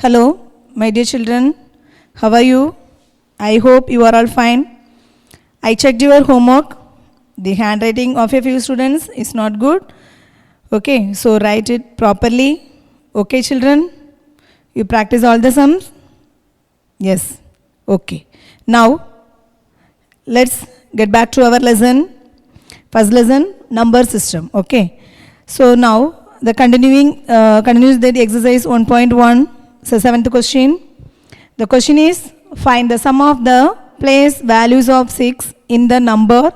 Hello, my dear children. How are you? I hope you are all fine. I checked your homework. The handwriting of a few students is not good. Okay, so write it properly. Okay, children? You practice all the sums? Yes. Okay. Now, let's get back to our lesson. First lesson, number system. Okay. So now, the continues the exercise 1.1. So, 7th question. The question is, find the sum of the place values of 6 in the number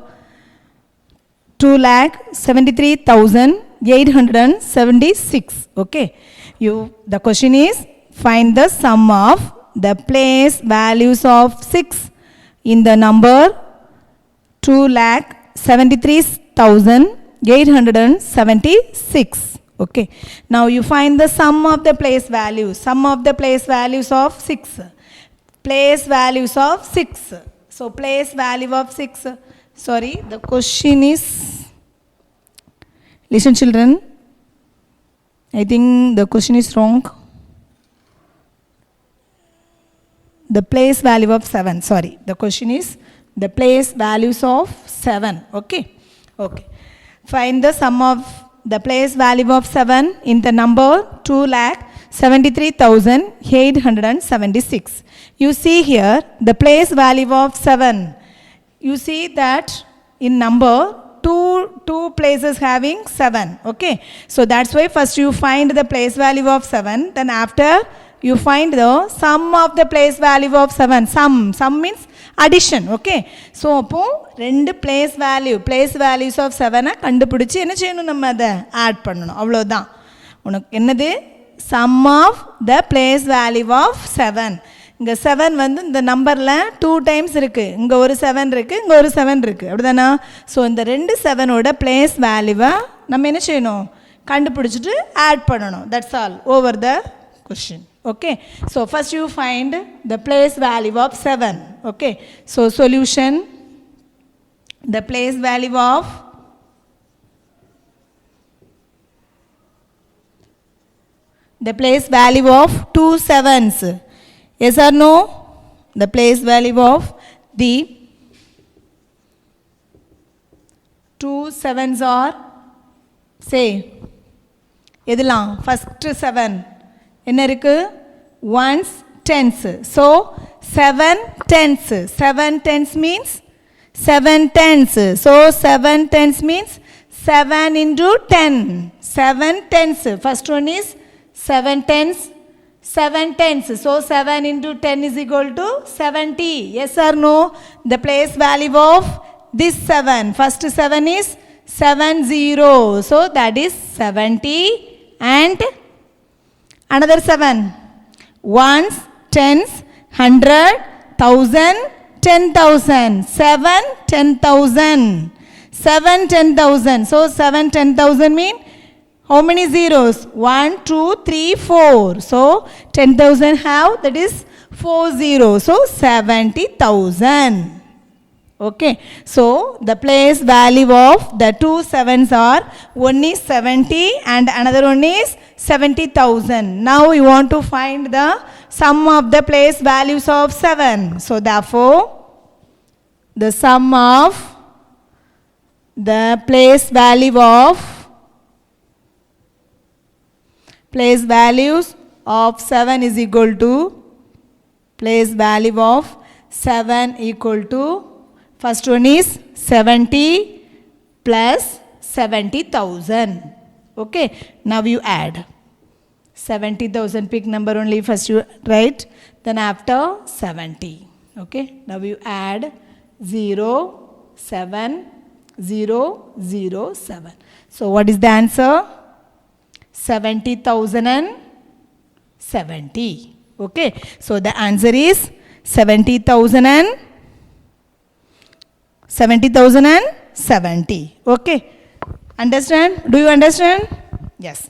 2,73,876. Okay. The question is, find the sum of the place values of 6 in the number 2,73,876. Okay. Now you find the sum of the place values. Sum of the place values of 6. Place values of 6. So place value of 6. Sorry, the question is, listen children, I think the question is wrong. The place value of 7. Sorry, the question is the place values of 7. Okay. Okay. Find the sum of the place value of 7 in the number 2,73,876. You see here the place value of 7. You see that in number two places having 7. Okay. So that's why first you find the place value of 7. Then after you find the sum of the place value of 7. Sum means addition. Okay. So appo rendu place values of 7 kandupidichu enna cheyanum namma adha add pannanum avlodha unakku ennadhu sum of the place value of 7. இங்க 7 வந்து இந்த நம்பர்ல 2 times இருக்கு. இங்க ஒரு 7 இருக்கு, இங்க ஒரு 7 இருக்கு. அப்படிதானா? சோ இந்த ரெண்டு 7 ஓட place value நம்ம என்ன செய்யணும்? கண்டுபிடிச்சிட்டு add பண்ணனும். That's all over the question. Okay. So first you find the place value of 7. Okay. So solution, the place value of two sevens. Yes or no? The place value of the 2 sevens are, say, எதுலாம் first 7 என்ன இருக்கு? ones, tens. So 7 tens. 7 tens means 7 tens. So 7 tens means 7 into 10. 7 tens. First one is 7 tens. 7 tens. So 7 into 10 is equal to 70. Yes or no? The place value of this 7. First 7 is 70. So that is 70 and another 7. Ones, tens, 100, 1000, 10,000. 7, 10,000. 7, 10,000. So 7, 10,000 mean how many zeros? 1, 2, 3, 4. So 10,000 have, that is 4 zeros. So 70,000. Okay. So the place value of the two sevens are, one is 70 and another one is 70,000. Now you want to find the sum of the place values of 7. So therefore, the sum of the place value of place values of 7 is equal to place value of 7 equal to, first one is 70 plus 70,000. Okay. Now you add 70,000, pick number only, first you write, then after 70. Okay. Now you add 0, 7, 0, 0, 7. So what is the answer? 70,070. Okay. So the answer is 70,070. Okay. Understand? Do you understand? Yes.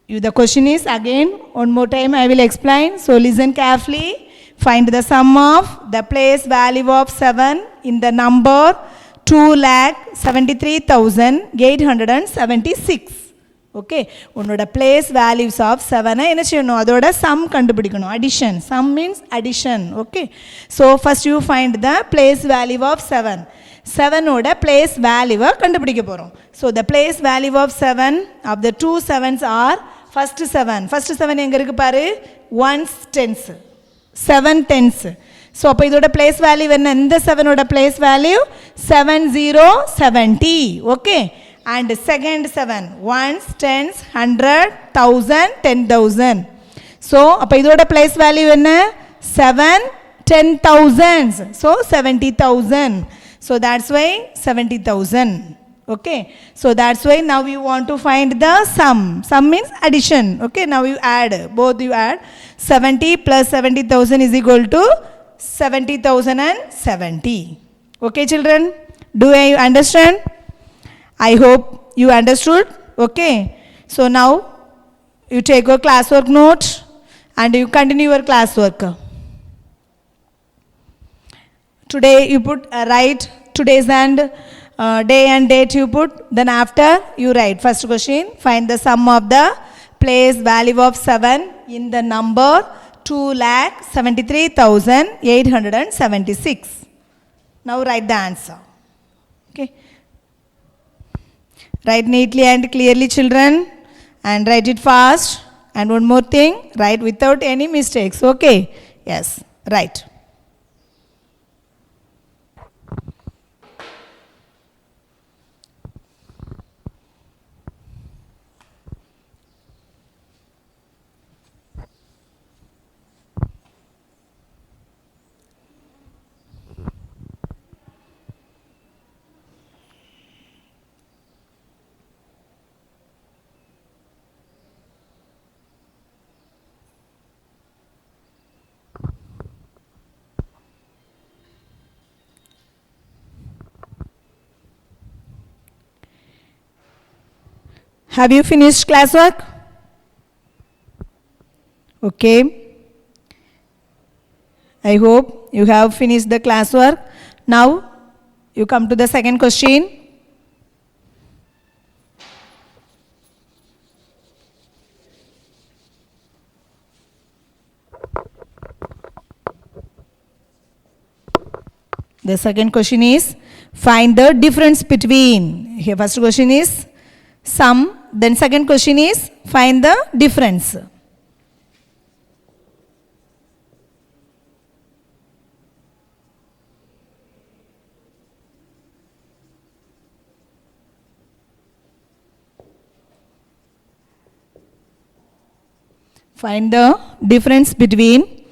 The question is again, one more time I will explain. So listen carefully. Find the sum of the place value of 7 in the number 2,73,876. Okay உன்னோட place values of 7 என்ன செய்யணும் அதோட sum கண்டுபிடிக்கணும் addition sum means addition okay so first you find the place value of 7 7ஓட place வேல்யூவை கண்டுபிடிக்க போகிறோம் so the place value of 7 of the 2 7s are first 7 எங்கே இருக்குது பாரு 1s 10s 7 10s ஸோ அப்போ இதோட பிளேஸ் வேல்யூ என்ன இந்த 7ஓட place value 7070 okay and second 7 ones tens 100 1000 10000 so அப்ப இதோட place value என்ன 7 10,000s so 70,000 so that's why 70,000 okay so that's why now you want to find the sum means addition okay now you add both you add 70 plus 70,000 is equal to 70,070 okay children do you understand I hope you understood okay so now you take your classwork note and you continue your classwork today you put write today's and day and date you put then after you write first question find the sum of the place value of 7 in the number 2,73,876 now write the answer okay write neatly and clearly children and write it fast and one more thing write without any mistakes okay yes write have you finished classwork okay I hope you have finished the classwork now you come to the second question the second question is find the difference between here first question is sum then second question is find the difference find the difference between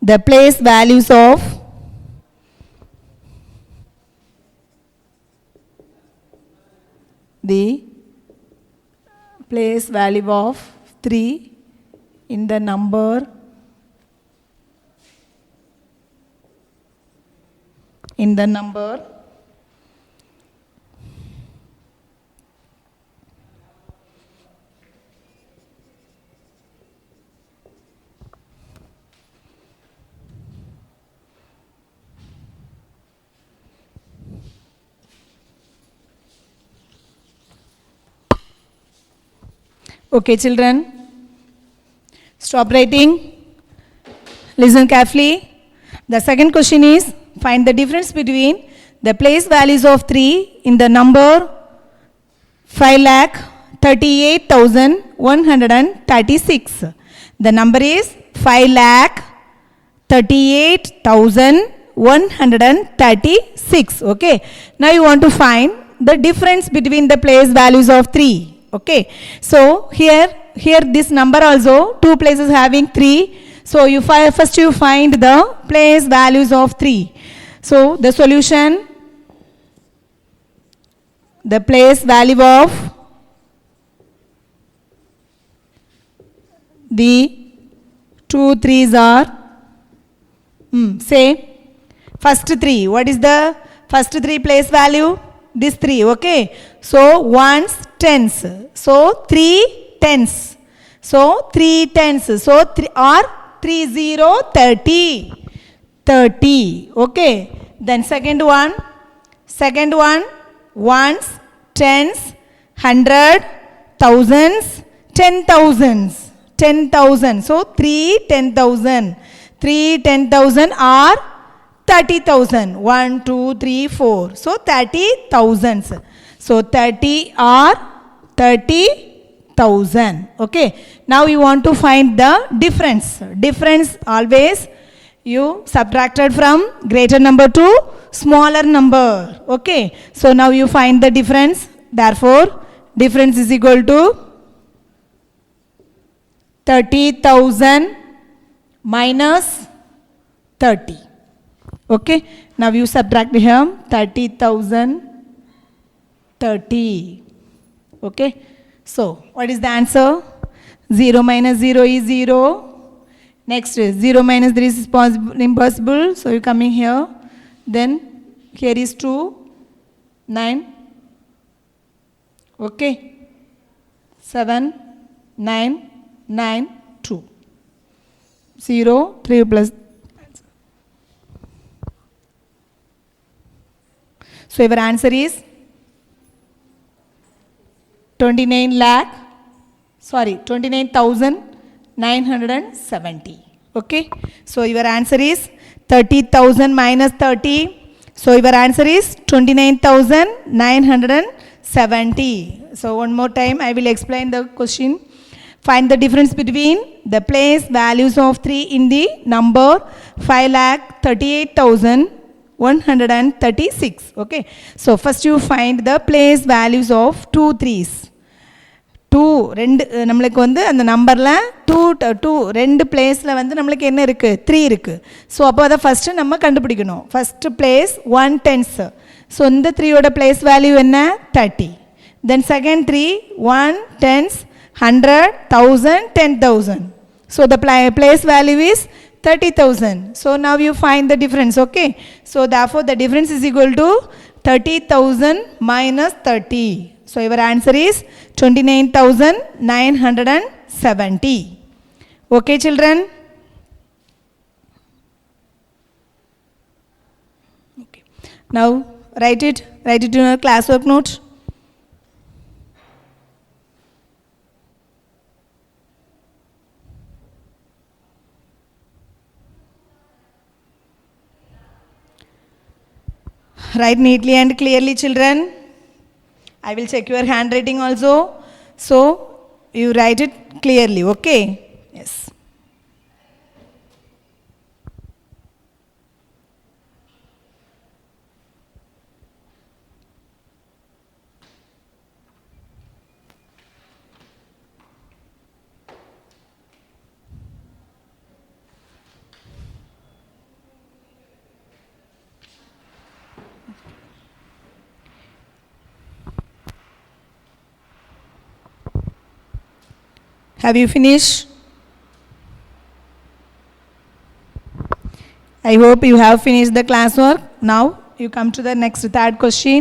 the place values of the place value of 3 in the number okay children stop writing listen carefully the second question is find the difference between the place values of 3 in the number 5,38,136 the number is 5,38,136 okay now you want to find the difference between the place values of 3 okay so here this number also two places having 3 so you first you find the place values of 3 so the solution the place value of the 2 3s are say first 3 what is the first 3 place value this 3 okay so ones tens so 3 tens so 3 tens so 3 or 30 30 okay then second one ones tens 100 thousands, 10,000s, 10,000. So 3 10,000. 3 10,000 are 30,000. 1, 2, 3, 4. So 30,000s. So 30 are 30,000. Okay. Now you want to find the difference. Difference always you subtracted from greater number to smaller number. Okay. So now you find the difference. Therefore, difference is equal to 30,000 minus 30. Okay. Now you subtract here 30,000, 30. Okay. So what is the answer? 0 minus 0 is 0. Next is 0 minus 3 is impossible. So you coming here. Then here is 2, 9. Okay. 7, 9, 9, 2. 0, 3 plus. So your answer is 29,970. Okay. So your answer is 30,000 minus 30. So your answer is 29,970. So one more time I will explain the question. Find the difference between the place values of 3 in the number 5,38,136. Okay. So first you find the place values of 2 3s. 2 நம்மளுக்கு வந்து அந்த நம்பர்ல 2 பிளேஸ்ல வந்து நம்மளுக்கு என்ன இருக்கு 3 இருக்கு. ஸோ அப்போ அதை ஃபர்ஸ்ட் நம்ம கண்டுபிடிக்கணும். First place 1 10s. ஸோ இந்த 3 ஓட பிளேஸ் வேல்யூ என்ன 30. Then second 3 1 10s 100 1000 10,000. So the place value is 30,000. So now you find the difference. Okay. So therefore the difference is equal to 30,000 minus 30. So your answer is 29,970. Okay children. Okay. Now write it in your classwork note. Write neatly and clearly children. I will check your handwriting also. So you write it clearly. Okay. Yes. Have you finished? I hope you have finished the classwork. Now you come to the next third question.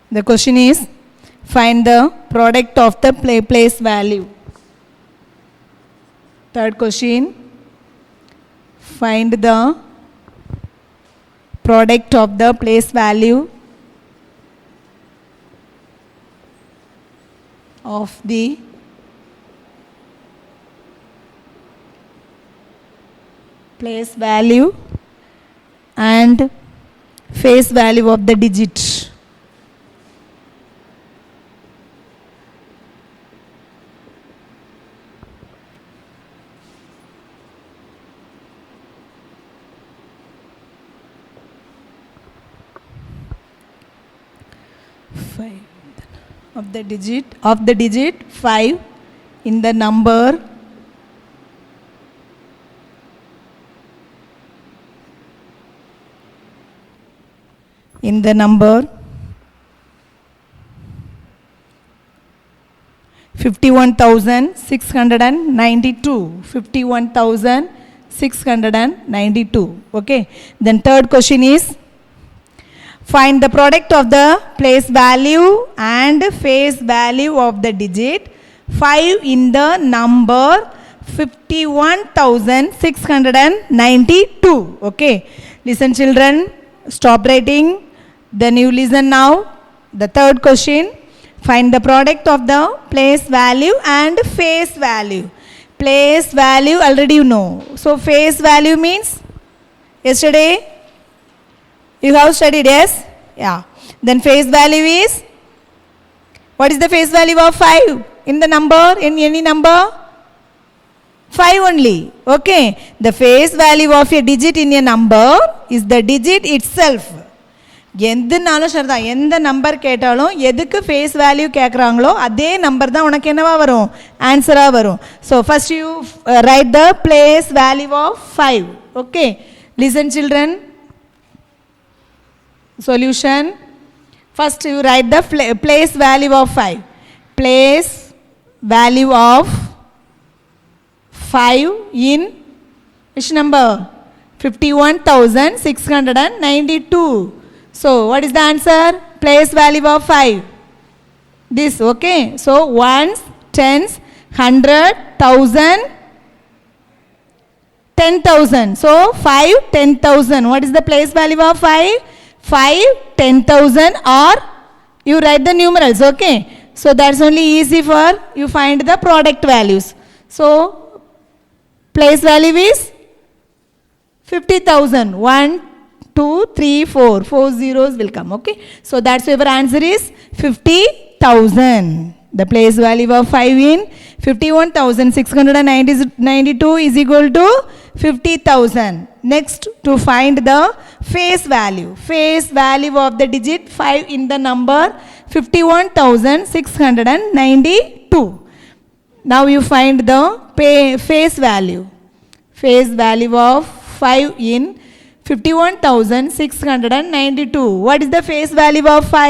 The question is, find the product of the place value. Third question, find the product of the place value of the place value and face value of the digit. Of the digit 5 in the number in the number 51,692. 51,692. Okay. Then third question is, find the product of the place value and face value of the digit 5 in the number 51,692. Okay, listen children, stop writing, then you listen now. The third question, find the product of the place value and face value. Place value already you know, so face value means yesterday you have studied, yes? Yeah, then face value is, what is the face value of 5 in the number, in any number? 5 only. Okay, the face value of a digit in a number is the digit itself. எதுனாலும் சரிதான், எந்த number கேட்டாலும் எதுக்கு face value கேட்குறாங்களோ அதே number தான் உனக்கு என்னவா வரும், ஆன்சராக வரும். So first you write the place value of 5. Okay, listen children. Solution, first you write the place value of 5. Place value of 5 in which number? 51,692. So what is the answer? Place value of 5, this. Okay, so ones, tens, 100, 1000, 10,000. So 5, 10,000. What is the place value of 5? 5, 10,000, or you write the numerals. Okay, so that's only easy for you find the product values. So place value is 50,000. 1, 2, 3, 4. 4 zeros will come. Okay, so that's why your answer is 50,000. The place value of 5 in 51,692 is equal to 50,000. Next, to find the face value. Face value of the digit 5 in the number 51,692. Now you find the face value. Face value of 5 in 51,692. What is the face value of 5?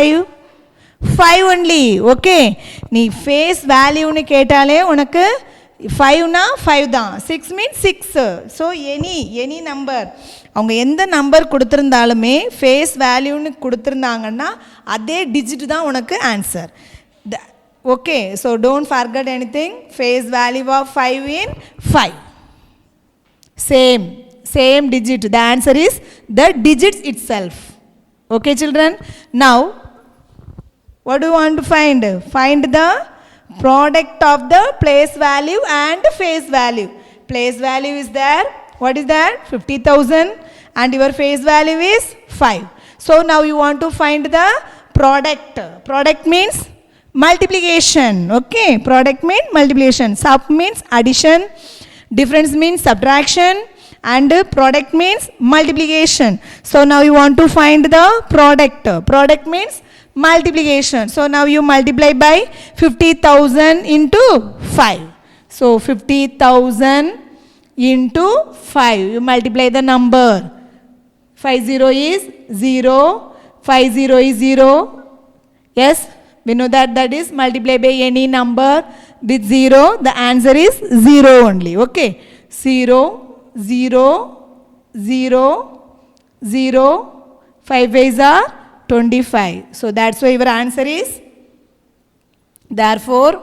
5 only. Okay, நீ face value னு கேட்டாலே உனக்கு 5 னா 5 தான், 6 means 6. So any number, அவங்க எந்த number கொடுத்துருந்தாலுமே face வேல்யூன்னு கொடுத்துருந்தாங்கன்னா அதே டிஜிட் தான் உனக்கு answer. Okay, so don't forget anything. Face value of 5 in 5, same digit. The answer is the digits itself. Okay children, now what do you want to find? Find the product of the place value and face value. Place value is there. What is that? 50,000, and your face value is 5. So now you want to find the product. Product means multiplication. Okay, product means multiplication. Sub means addition, difference means subtraction, and product means multiplication. So now you want to find the product. Product means multiplication. So now you multiply by 50,000 into 5. So 50,000 into 5, you multiply the number. 50 is 0, 50 is 0. Yes, we know that is multiply by any number with 0. The answer is 0 only. Okay, 0, 0, 0, 0. 5 ways are 25. So that's why your answer is, therefore,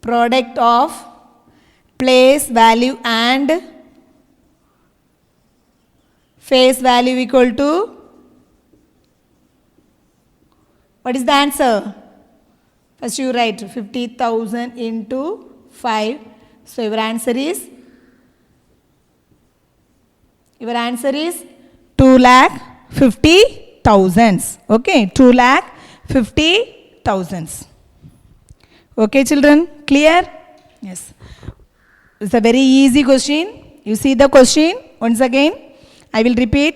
product of place value and face value equal to, what is the answer? First you write 50,000 into 5. So your answer is 2,50,000. Okay, 2,50,000. Okay children, clear? Yes, it's a very easy question. You see the question once again. I will repeat.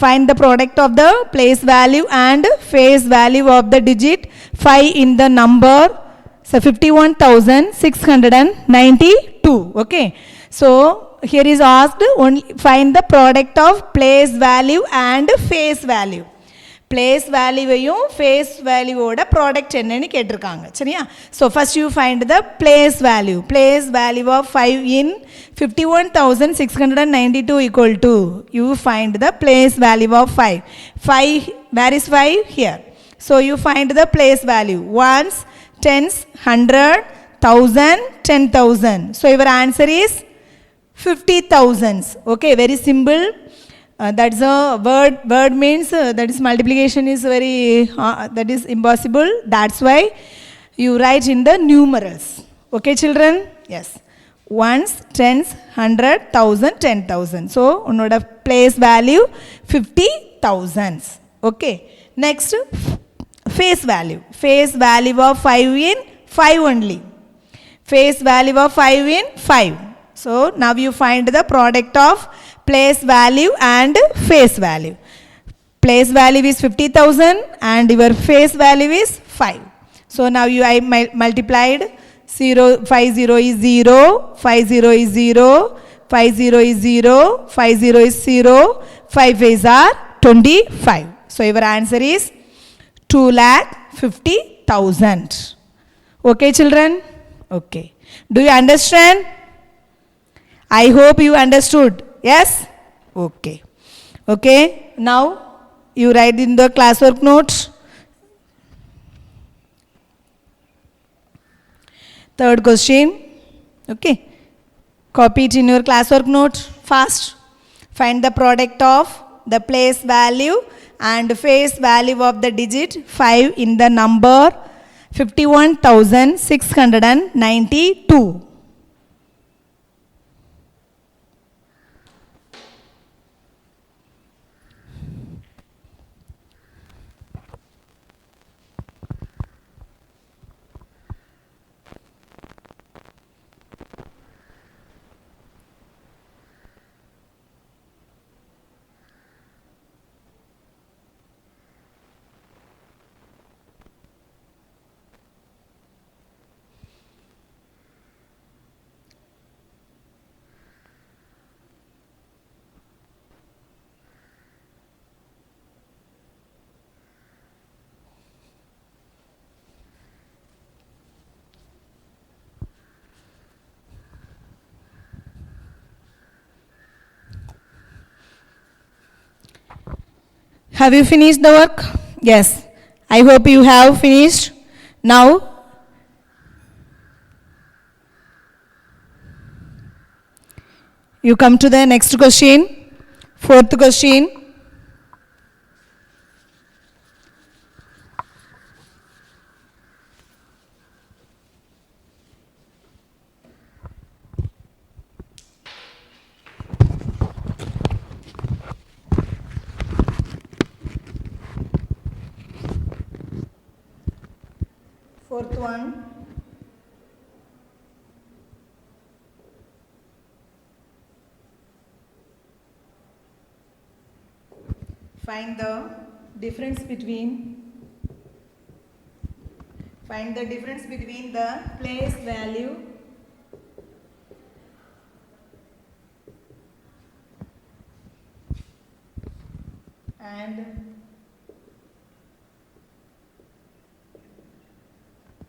Find the product of the place value and face value of the digit 5 in the number 51,692. Okay, so here is asked only find the product of place value and face value. Place value வையும் face value ஓட product என்னன்னு கேட்டிருக்காங்க. சரியா? So first you find the place value. Place value of 5 in 51,692 equal to, you find the place value of 5. 5, where is 5? Here. So you find the place value. Ones, tens, 100, 1000, 10,000. So your answer is 50,000. Okay, very simple. That's a word means that is multiplication is very that is impossible. That's why you write in the numerals. Okay, children? Yes. Ones, tens, 100, 1000, 10,000. So unoda place value 50,000. Okay. Next, face value. Face value of 5 in 5 only. Face value of 5 in 5. So now you find the product of place value and face value. Place value is 50,000 and your face value is 5. So now I multiplied 0, 5 0 is 0, 5 0 is 0, 5 0 is 0, 5 0 is 0, 5 5s are 25. So your answer is 2,50,000. Okay, children? Okay. Do you understand? I hope you understood. Yes? Okay. Okay. Now you write in the classwork note. Third question. Okay. Copy it in your classwork note fast. Find the product of the place value and face value of the digit 5 in the number 51,692. Have you finished the work? Yes. I hope you have finished. Now, you come to the next question. Fourth question. Fourth one. Find the difference between the place value and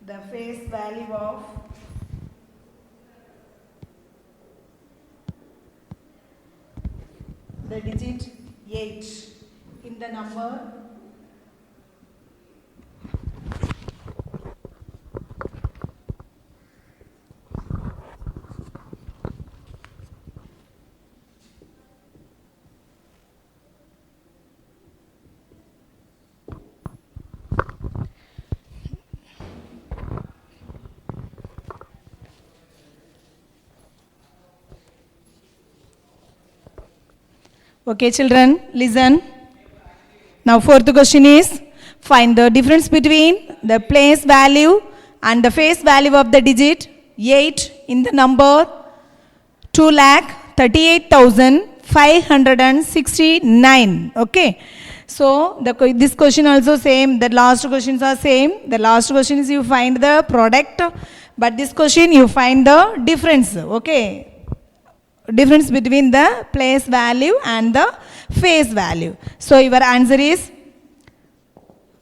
the face value of the digit 8 in the number Okay, children, listen. Now, fourth question is, find the difference between the place value and the face value of the digit 8 in the number 2,38,569. Okay. So, this question also same. The last questions are same. The last question is you find the product. But this question you find the difference. Okay. Difference between the place value and the face value. So your answer is,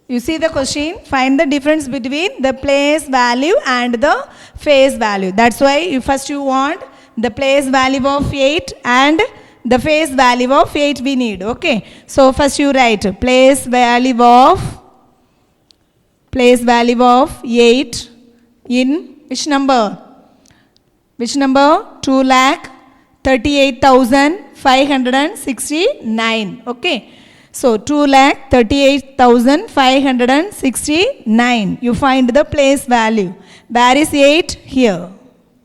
you see the question, find the difference between the place value and the face value. That's why you want the place value of 8 and the face value of 8 we need. Okay. So first you write place value of 8 in Which number? Which number? 2,38,569. Okay. So 2,38,569. You find the place value. Where is 8? Here.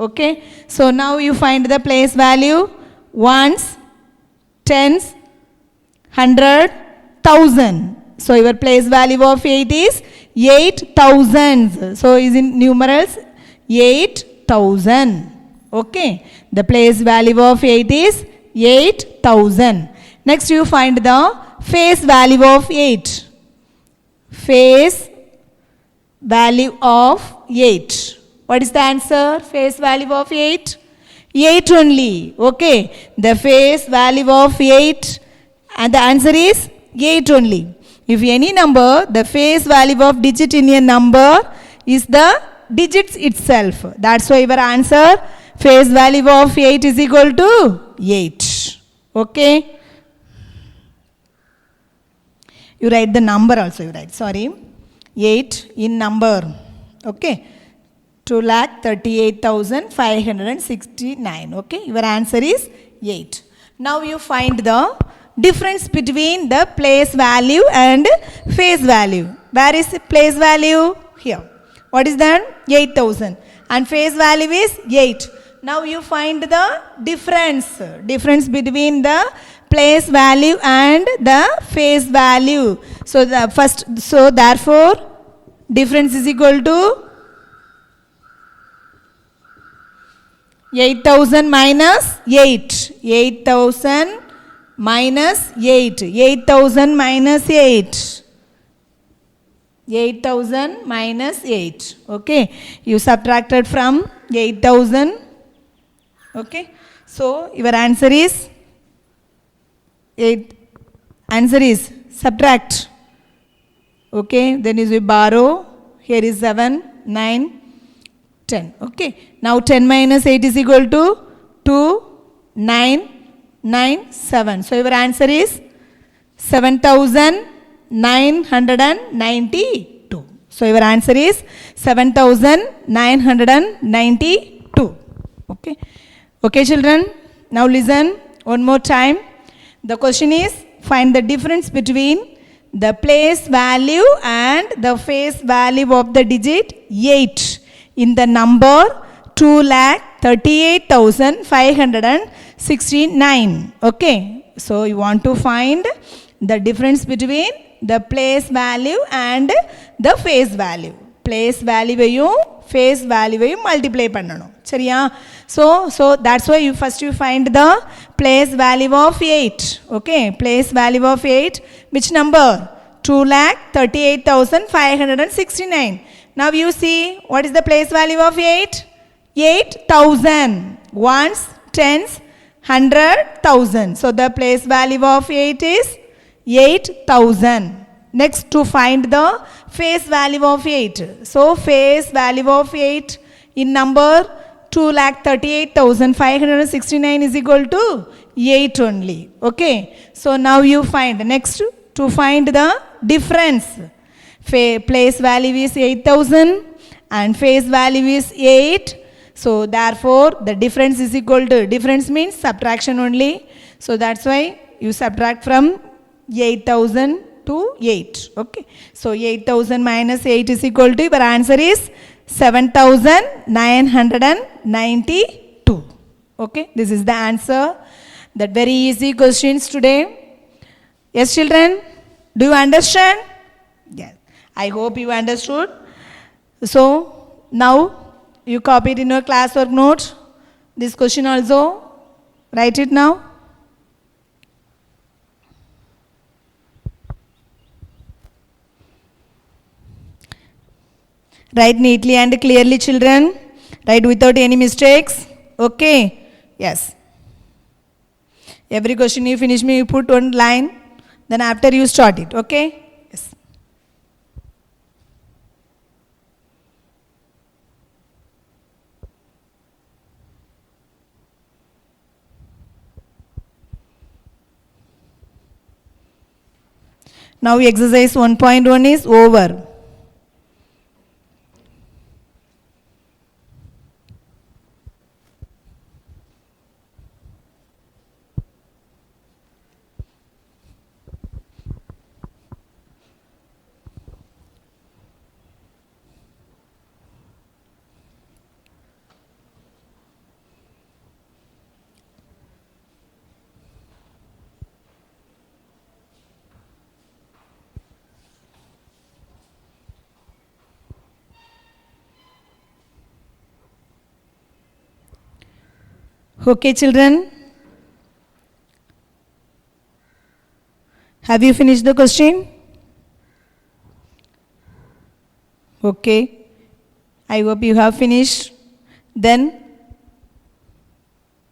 Okay. So now you find the place value. Ones, tens, 100, 1,000. So your place value of 8 is 8,000. So is in numerals 8,000. Okay. The place value of 8 is 8,000. Next you find the face value of 8. Face value of 8. What is the answer? Face value of 8? 8 only. Okay. The face value of 8 and the answer is 8 only. If any number, the face value of digit in a number is the digits itself. That's why our answer face value of 8 is equal to 8. Okay. You write the number also, you write, sorry. 8 in number. Okay. 2,38,569. Okay. Your answer is 8. Now you find the difference between the place value and face value. Where is the place value? Here. What is that? 8,000. And face value is 8. Now you find the difference. Difference between the place value and the face value. So the first, so therefore difference is equal to 8,000 minus 8. 8,000 minus 8. 8,000 minus 8. 8,000 minus 8. Okay. You subtracted from 8,000. Okay. So your answer is 8. Answer is subtract. Okay. Then is we borrow. Here is 7, 9, 10. Okay. Now 10 minus 8 is equal to 2, 9, 9, 7. So your answer is 7,992. So your answer is 7,992. Okay. Okay, children. Now listen one more time. The question is find the difference between the place value and the face value of the digit 8 in the number 2,38,569. Okay. So you want to find the difference between the place value and the face value. Place value face value multiply பண்ணனும் சரியா so that's why you first you find the place value of 8. Okay, place value of 8, which number? 2,38,569. Now you see what is the place value of 8? 8,000. Ones, tens, 100,000. So the place value of 8 is 8,000. Next to find the face value of 8. So face value of 8 in number 2,38,569 is equal to 8 only. Okay. So now you find next to find the difference. Place value is 8,000 and face value is 8. So therefore the difference is equal to, difference means subtraction only. So that's why you subtract from 8,000 to 8. Okay. So 8,000 minus 8 is equal to, your answer is 7,992. Okay. This is the answer. That very easy questions today. Yes, children? Do you understand? Yes. I hope you understood. So now you copy it in your classwork note. This question also. Write it now. Write neatly and clearly, children. Write without any mistakes. Okay. Yes. Every question you finish me, you put one line. Then after you start it. Okay. Yes. Now exercise 1.1 is over. Okay, children? Have you finished the question? Okay. I hope you have finished. Then,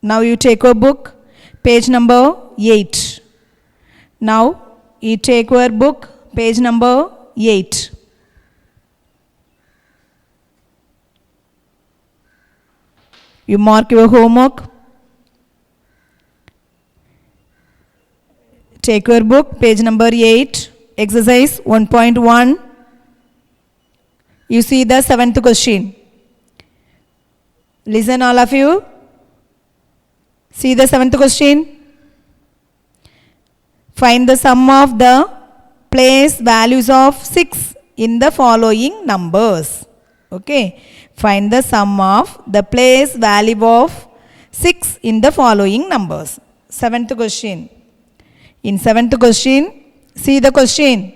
now you take your book, page number 8. Now, you take your book, page number 8. You mark your homework. Take your book, page number 8, exercise 1.1. You see the 7th question. Listen, all of you. See the 7th question. Find the sum of the place values of 6 in the following numbers. Okay. Find the sum of the place value of 6 in the following numbers. 7th question. In 7th question, see the question.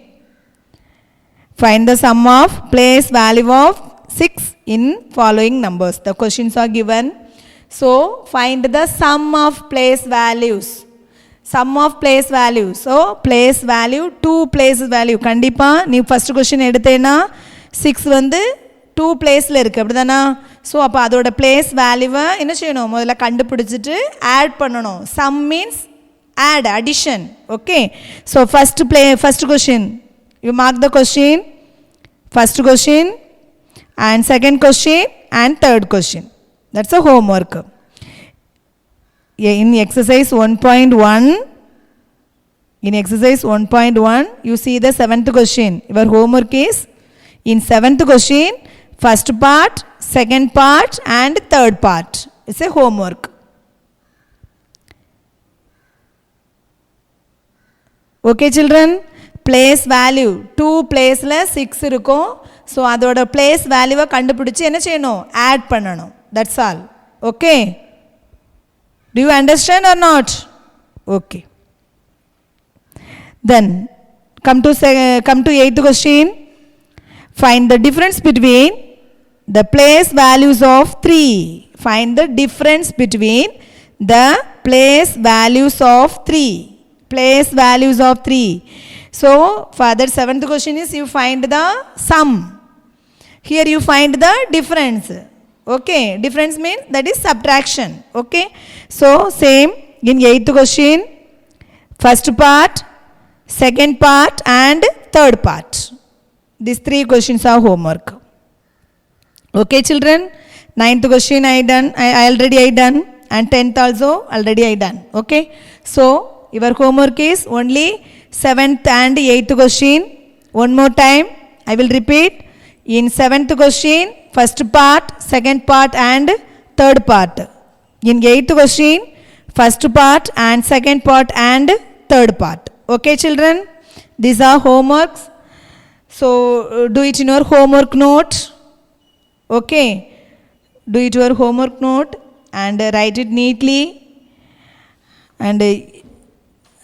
Find the sum of place value of 6 in following numbers. The questions are given. So, find the sum of place values. Sum of place value. So, place value, 2 place value. Kandipa, you first question edutena 6 vandu 2 place la irukku. Appadana. So, appa adoda place value enna cheyanum? Modala kandupidichittu add pannanom. Sum means add, addition. Okay. So, first question. You mark the question. First question and second question and third question. That's a homework. In exercise 1.1, you see the 7th question. Your homework is in 7th question, first part, second part and third part. It's a homework. Okay, children? Place value. 2 place la 6 irukum. So, adoda place value kandupidichu enna cheyanum? Add pannanom. That's all. Okay. Do you understand or not? Okay. Then, come to 8th question. Find the difference between the place values of 3. Find the difference between the place values of 3. Place values of 3. So, further 7th question is you find the sum. Here you find the difference. Okay. Difference means that is subtraction. Okay. So, same in 8th question. First part, second part and third part. These 3 questions are homework. Okay, children. 9th question I already done. And 10th also already I done. Okay. So, your homework is only 7th and 8th question. One more time, I will repeat. In 7th question, first part, second part and third part. In 8th question, first part and second part and third part. Okay, children? These are homeworks. So, do it in your homework note. Okay. Do it your homework note and write it neatly. And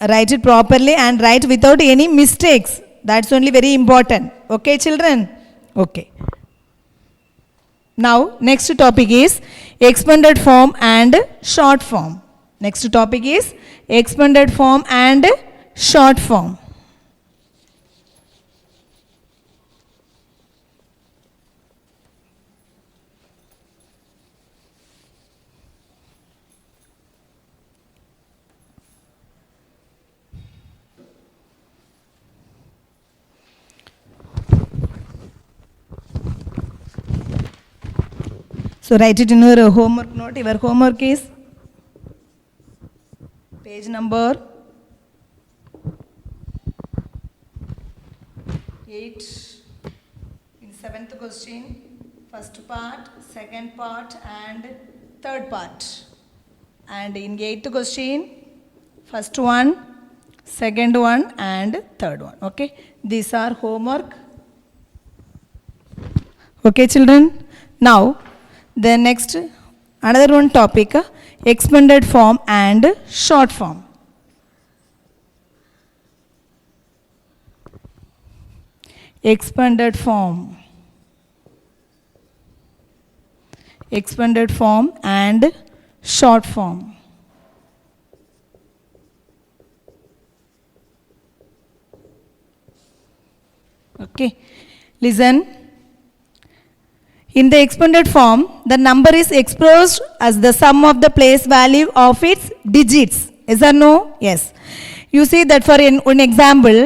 write it properly and write without any mistakes. That's only very important. Okay, children? Okay. Now, next topic is expanded form and short form. Next topic is expanded form and short form. So, write it in your homework note. Your homework is page number 8 in 7th question, first part, second part and third part. And in 8th question, first one, second one and third one. Okay. These are homework. Okay, children. Now, the next, another one topic, expanded form and short form. Expanded form. Expanded form and short form. Okay, listen. In the expanded form, the number is expressed as the sum of the place value of its digits. Yes or no? Yes. You see that for an example,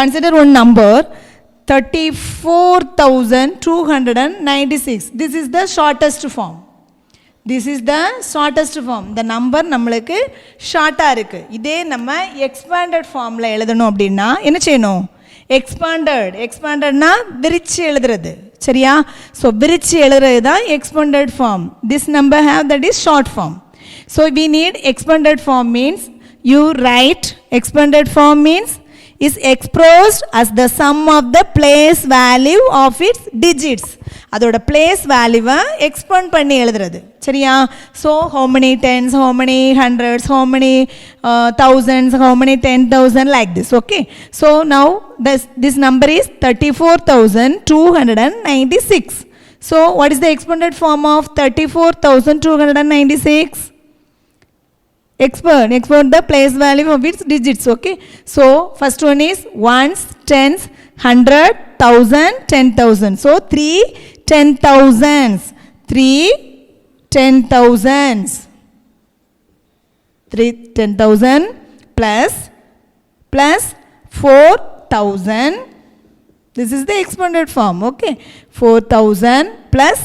consider one number 34,296. This is the shortest form. This is the shortest form. The number நம்மளுக்கு ஷார்ட்டாக இருக்குது. இதே நம்ம expanded ஃபார்மில் எழுதணும் அப்படின்னா என்ன செய்யணும்? எக்ஸ்பேண்டட்னா விரிச்சு எழுதுறது. சரியா? ஸோ விரிச்சு எழுதுறது தான் expanded form. This number have that is short form. So we need expanded form means you write expanded form means is expressed as the sum of the place value of its digits. அதோட place value expand பண்ணி எழுதுறது. சரியா? So how many tens, how many hundreds, how many thousands, how many 10,000, like this. Okay, so now this number is 34,296. So what is the expanded form of 34,296? Expand the place value of its digits. Okay, so first one is ones, tens, 100, 1000, 10,000. So 3 10,000s, 3 10,000s, 3 10,000 plus 4,000. This is the expanded form. Okay, 4,000 plus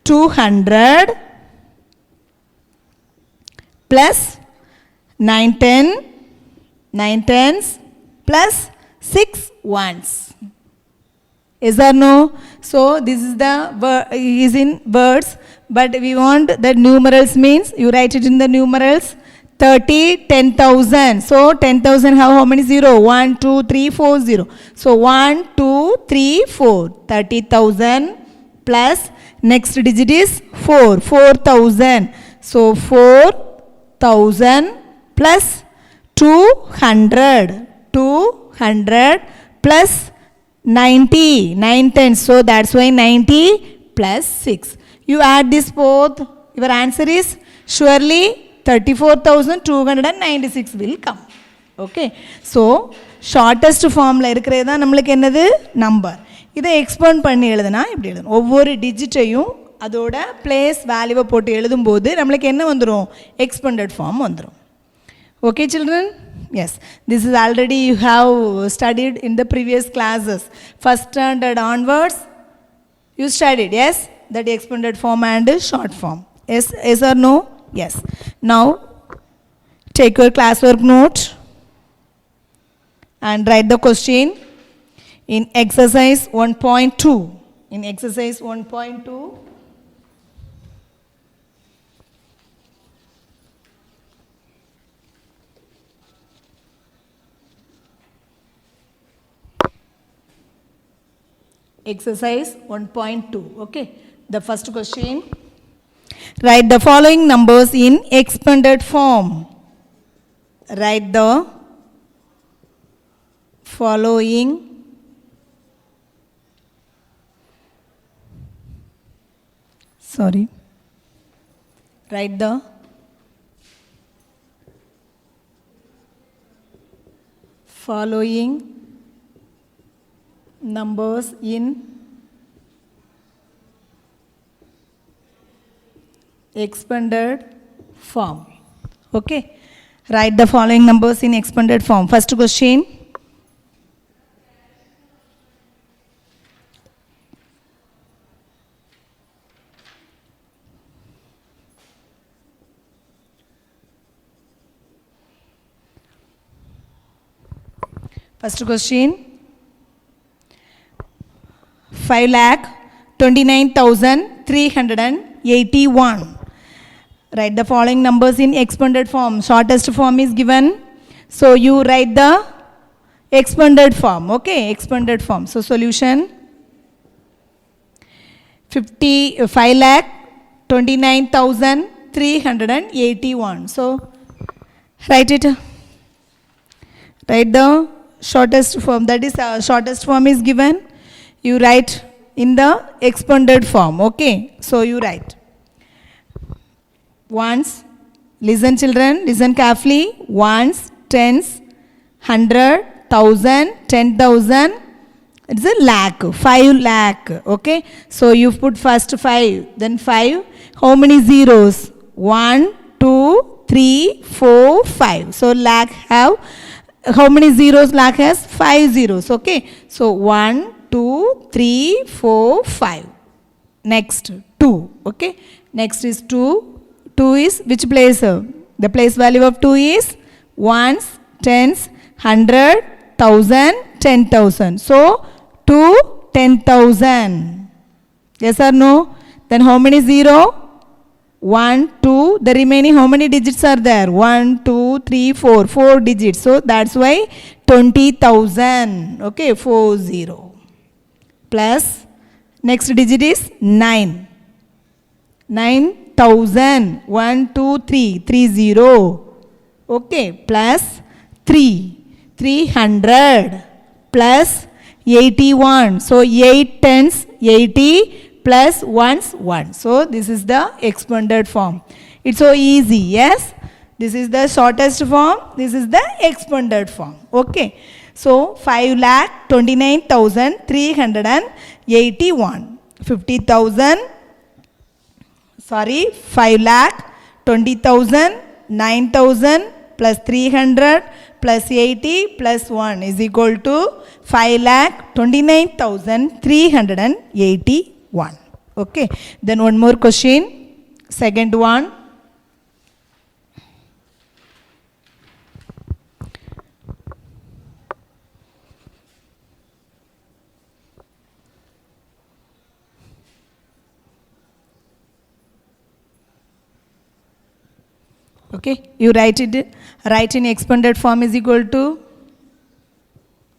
200 plus 9 tens plus 6 ones. Yes or no? So this is is in words, but we want the numerals means you write it in the numerals. 30, 10,000. So 10,000 how many 0? 1, 2, 3, 4, 0. So 1, 2, 3, 4. 30,000 plus next digit is 4. 4,000. So 4,000 plus 200 plus 90, 9 tens. So that's why 90 plus 6. You add this both, your answer is surely 34,296 will come. Okay, so shortest formல இருக்கிறது தான் நம்மளுக்கு என்னது number. இதை expand பண்ணி எழுதுனா இப்படி எழுதணும். ஒவ்வொரு டிஜிட்டையும் அதோட பிளேஸ் வேல்யூவை போட்டு எழுதும்போது நம்மளுக்கு என்ன வந்துடும்? எக்ஸ்பேண்டட் ஃபார்ம் வந்துடும். Okay children? Yes, this is already you have studied in the previous classes. First standard onwards you studied, yes, that expanded form and short form. Yes or no? Yes. Now take your classwork note and write the question in exercise 1.2. In exercise 1.2, exercise 1.2. Okay, the first question, write the following numbers in expanded form. Write the following write the following numbers in expanded form. Okay, write the following numbers in expanded form. First question, first question, 5,29,381. Write the following numbers in expanded form. Shortest form is given, so you write the expanded form. Okay, expanded form. So solution, 5,29,381. So write it. Write the shortest form. That is shortest form is given. You write in the expanded form. Okay, so you write ones. Listen children, listen carefully. Ones, tens, 100, 1000, 10,000, It's a lakh, 5 lakh. Okay, so you put first 5, then 5. How many zeros? 1, 2, 3, 4, 5. So lakh have, how many zeros lakh has? 5 zeros. Okay, so 1, 2, 3, 4, 5. Next 2. Okay, next is 2. 2 is which place? The place value of 2 is ones, tens, 100, 1000, 10,000. So 2, 10,000. Yes or no? Then how many zero? 1, 2. The remaining how many digits are there? 1, 2, 3, 4. 4 digits. So that's why 20,000. Okay, 40. Plus next digit is 9. 9,000. 1, 2, 3. 30. Okay, plus 3. 300. Plus 81. So 8 tens, 80 plus 1's 1. So this is the expanded form. It's so easy, yes? This is the shortest form. This is the expanded form. Okay. So 5,29,381. 50,000. Sorry, 5,20,000. 9,000 plus 300 plus 80 plus 1 is equal to 5,29,381. Okay. Then one more question. Second one. Okay, you write it. Write in expanded form is equal to.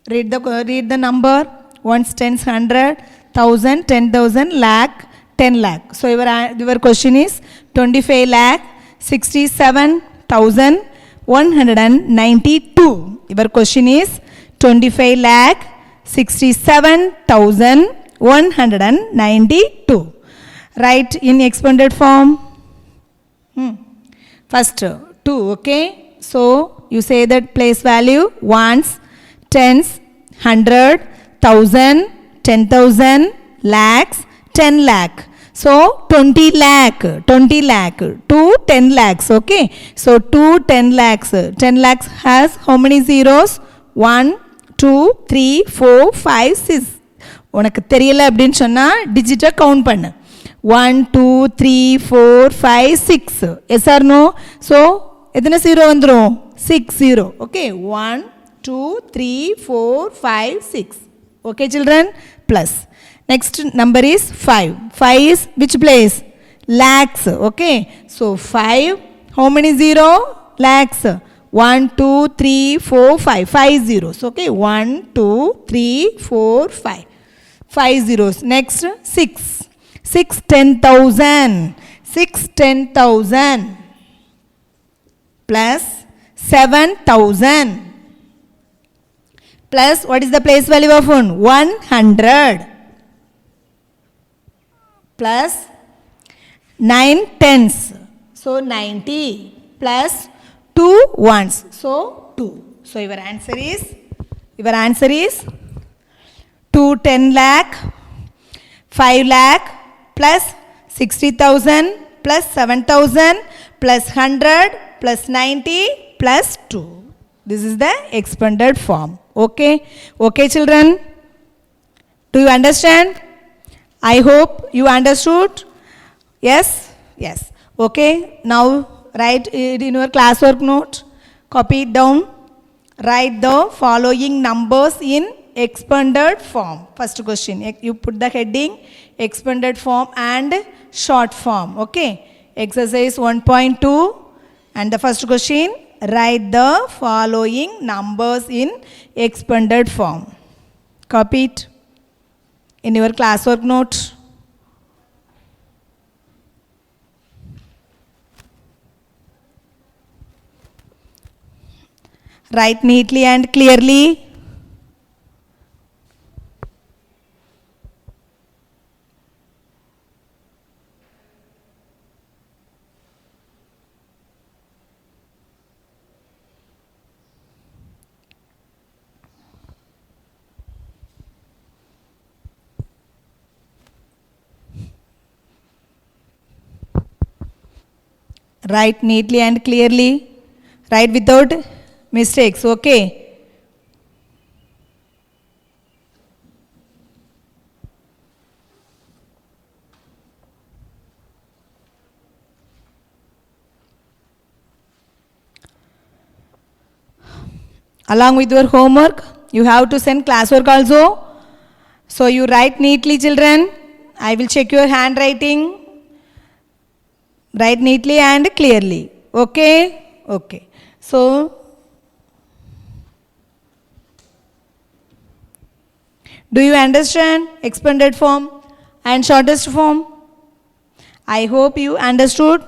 Read the number. Ones, tens, 100, 1000, 10,000, lakh, 10 lakh. So your question is 25 lakh 67,192. Your question is 25 lakh 67,192. Write in expanded form. First 2, okay. So you say that place value ones, tens, 100, 1000, 10,000, lakhs, 10 lakh. So 20 lakh, 20 lakh, 2 10 lakhs, okay. So 2 10 lakhs, 10 lakhs has how many zeros? 1, 2, 3, 4, 5, 6. உனக்கு தெரியல அப்படின்னு சொன்னா டிஜிட்டை count பண்ணு. 1, 2, 3, 4, 5, 6. Yes or no? So, எத்தனை zero வந்துரும்? 6 0. Okay. 1, 2, 3, 4, 5, 6. Okay, children? Plus. Next number is 5. 5 is which place? Lakhs. Okay. So, 5. How many zero? Lakhs. 1, 2, 3, 4, 5. 5 zeros. Okay. 1, 2, 3, 4, 5. 5 zeros. Next, 6. 6 10,000. 6 10,000 plus 7,000 plus what is the place value of 100 plus 9 tens. So 90 plus 2 ones. So 2. So your answer is 2 10 lakh 5 lakh plus 60,000 plus 7,000 plus 100 plus 90 plus 2. This is the expanded form. Okay. Okay, children. Do you understand? I hope you understood. Yes. Yes. Okay. Now write it in your classwork note. Copy it down. Write the following numbers in expanded form. First question. You put the heading expanded form and short form. Okay. Exercise 1.2 and the first question, write the following numbers in expanded form. Copy it in your classwork note. Write neatly and clearly. Write neatly and clearly. Write without mistakes. Okay. Along with your homework, you have to send classwork also. So you write neatly, children. I will check your handwriting. Write neatly and clearly. Okay? Okay. So, do you understand expanded form and shortest form? I hope you understood.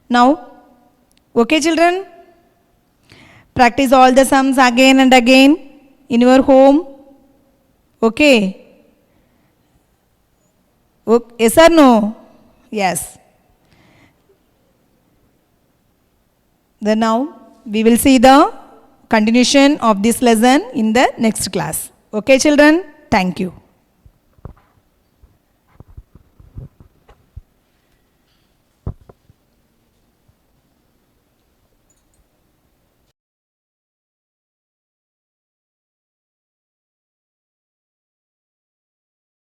Now, okay, children? Practice all the sums again and again in your home. Okay? Yes or no? Yes. Then now we will see the continuation of this lesson in the next class. Okay, children? Thank you.